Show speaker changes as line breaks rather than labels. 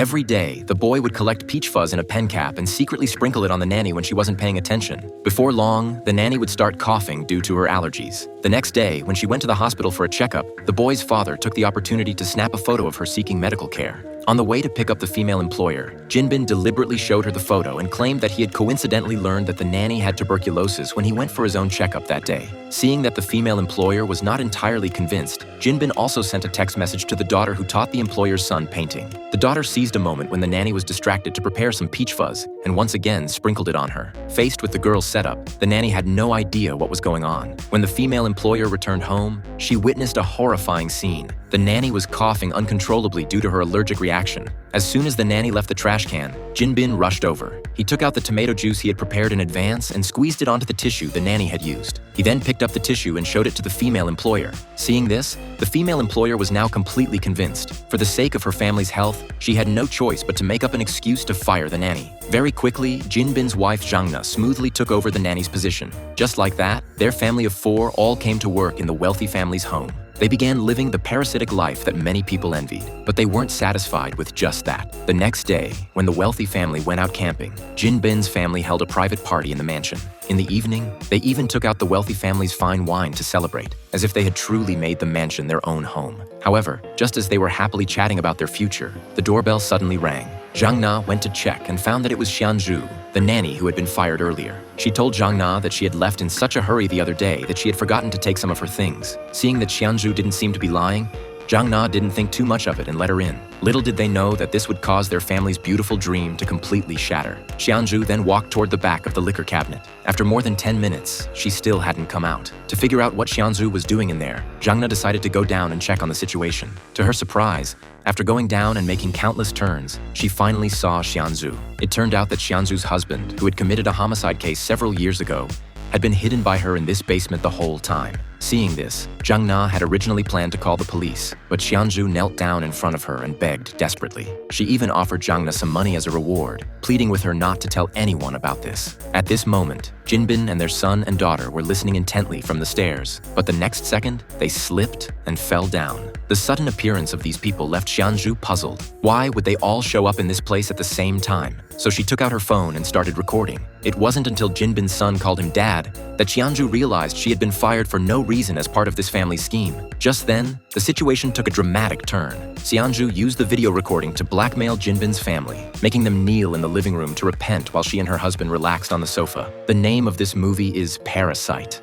Every day, the boy would collect peach fuzz in a pen cap and secretly sprinkle it on the nanny when she wasn't paying attention. Before long, the nanny would start coughing due to her allergies. The next day, when she went to the hospital for a checkup, the boy's father took the opportunity to snap a photo of her seeking medical care. On the way to pick up the female employer, Jinbin deliberately showed her the photo and claimed that he had coincidentally learned that the nanny had tuberculosis when he went for his own checkup that day. Seeing that the female employer was not entirely convinced, Jinbin also sent a text message to the daughter who taught the employer's son painting. The daughter seized a moment when the nanny was distracted to prepare some peach fuzz and once again sprinkled it on her. Faced with the girl's setup, the nanny had no idea what was going on. When the female employer returned home, she witnessed a horrifying scene. The nanny was coughing uncontrollably due to her allergic reaction. As soon as the nanny left the trash can, Jinbin rushed over. He took out the tomato juice he had prepared in advance and squeezed it onto the tissue the nanny had used. He then picked up the tissue and showed it to the female employer. Seeing this, the female employer was now completely convinced. For the sake of her family's health, she had no choice but to make up an excuse to fire the nanny. Very quickly, Jinbin's wife Zhang Na smoothly took over the nanny's position. Just like that, their family of 4 all came to work in the wealthy family's home. They began living the parasitic life that many people envied, but they weren't satisfied with just that. The next day, when the wealthy family went out camping, Jinbin's family held a private party in the mansion. In the evening, they even took out the wealthy family's fine wine to celebrate, as if they had truly made the mansion their own home. However, just as they were happily chatting about their future, the doorbell suddenly rang. Zhang Na went to check and found that it was Xianzhu, the nanny who had been fired earlier. She told Zhang Na that she had left in such a hurry the other day that she had forgotten to take some of her things. Seeing that Xianzhu didn't seem to be lying, Zhang Na didn't think too much of it and let her in. Little did they know that this would cause their family's beautiful dream to completely shatter. Xianzhu then walked toward the back of the liquor cabinet. After more than 10 minutes, she still hadn't come out. To figure out what Xianzhu was doing in there, Zhang Na decided to go down and check on the situation. To her surprise, after going down and making countless turns, she finally saw Xianzhu. It turned out that Xianzhu's husband, who had committed a homicide case several years ago, had been hidden by her in this basement the whole time. Seeing this, Zhang Na had originally planned to call the police, but Xianzhu knelt down in front of her and begged desperately. She even offered Zhang Na some money as a reward, pleading with her not to tell anyone about this. At this moment, Jinbin and their son and daughter were listening intently from the stairs, but the next second, they slipped and fell down. The sudden appearance of these people left Xianzhu puzzled. Why would they all show up in this place at the same time? So she took out her phone and started recording. It wasn't until Jinbin's son called him dad that Xianzhu realized she had been fired for no reason as part of this family's scheme. Just then, the situation took a dramatic turn. Xianzhu used the video recording to blackmail Jinbin's family, making them kneel in the living room to repent while she and her husband relaxed on the sofa. The name of this movie is Parasite.